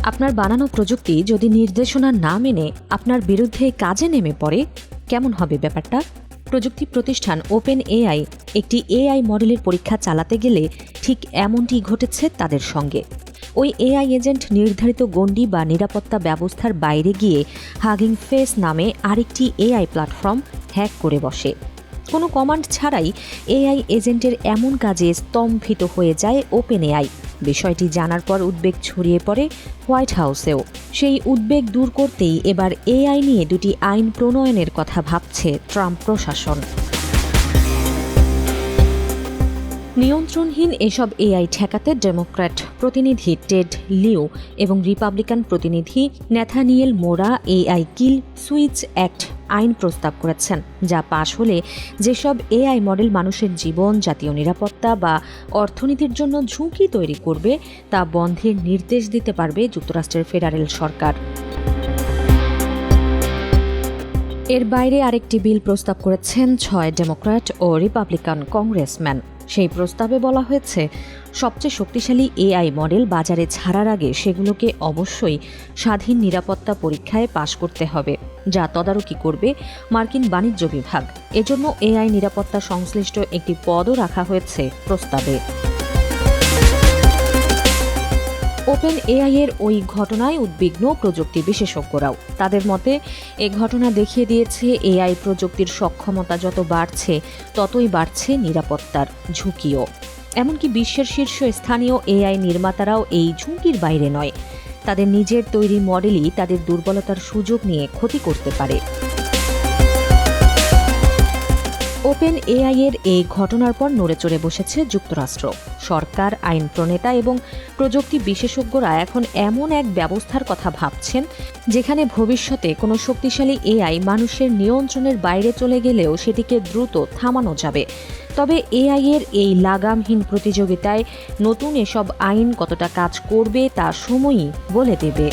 আপনার বানানো প্রযুক্তি যদি নির্দেশনা না মেনে আপনার বিরুদ্ধে কাজে নেমে পড়ে, কেমন হবে ব্যাপারটা? প্রযুক্তি প্রতিষ্ঠান ওপেন এআই একটি এআই মডেলের পরীক্ষা চালাতে গেলে ঠিক এমনটি ঘটেছে তাদের সঙ্গে। ওই এআই এজেন্ট নির্ধারিত গণ্ডি বা নিরাপত্তা ব্যবস্থার বাইরে গিয়ে হাগিং ফেস নামে আরেকটি এআই প্ল্যাটফর্ম হ্যাক করে বসে। কোনো কমান্ড ছাড়াই এআই এজেন্টের এমন কাজে স্তম্ভিত হয়ে যায় ওপেন এআই। বিষয়টি জানার পর উদ্বেগ ছড়িয়ে পড়ে হোয়াইট হাউসেও। সেই উদ্বেগ দূর করতেই এবার এআই নিয়ে দুটি আইন প্রণয়নের কথা ভাবছে ট্রাম্প প্রশাসন। নিয়ন্ত্রণহীন এসব এআই ঠেকাতে ডেমোক্র্যাট প্রতিনিধি টেড লিউ এবং রিপাবলিকান প্রতিনিধি ন্যাথানিয়েল মোরা এআই কিল সুইচ অ্যাক্ট আইন প্রস্তাব করেছেন, যা পাশ হলে যেসব এআই মডেল মানুষের জীবন, জাতীয় নিরাপত্তা বা অর্থনীতির জন্য ঝুঁকি তৈরি করবে তা বন্ধের নির্দেশ দিতে পারবে যুক্তরাষ্ট্রের ফেডারেল সরকার। এর বাইরে আরেকটি বিল প্রস্তাব করেছেন 6 ডেমোক্র্যাট ও রিপাবলিকান কংগ্রেসম্যান। সেই প্রস্তাবে বলা হয়েছে, সবচেয়ে শক্তিশালী এআই মডেল বাজারে ছাড়ার আগে সেগুলোকে অবশ্যই স্বাধীন নিরাপত্তা পরীক্ষায় পাশ করতে হবে, যা তদারকি করবে মার্কিন বাণিজ্য বিভাগ। এজন্য এআই নিরাপত্তা সংশ্লিষ্ট একটি পদও রাখা হয়েছে প্রস্তাবে। ওপেন এআই এর ওই ঘটনায় উদ্বিগ্ন প্রযুক্তি বিশেষজ্ঞরাও। তাদের মতে, এ ঘটনা দেখিয়ে দিয়েছে এআই প্রযুক্তির সক্ষমতা যত বাড়ছে ততই বাড়ছে নিরাপত্তার ঝুঁকিও। এমনকি বিশ্বের শীর্ষস্থানীয় এআই নির্মাতারাও এই ঝুঁকির বাইরে নয়। তাদের নিজের তৈরি মডেলই তাদের দুর্বলতার সুযোগ নিয়ে ক্ষতি করতে পারে। ওপেন এআই এর এই ঘটনার পর নড়েচড়ে বসেছে যুক্তরাষ্ট্র। সরকার, আইন প্রণেতা এবং প্রযুক্তি বিশেষজ্ঞরা এখন এমন এক ব্যবস্থার কথা ভাবছেন যেখানে ভবিষ্যতে কোনো শক্তিশালী এআই মানুষের নিয়ন্ত্রণের বাইরে চলে গেলেও সেটিকে দ্রুত থামানো যাবে। তবে এআই এর এই লাগামহীন প্রতিযোগিতায় নতুন এসব আইন কতটা কাজ করবে তা সময়ই বলে দেবে।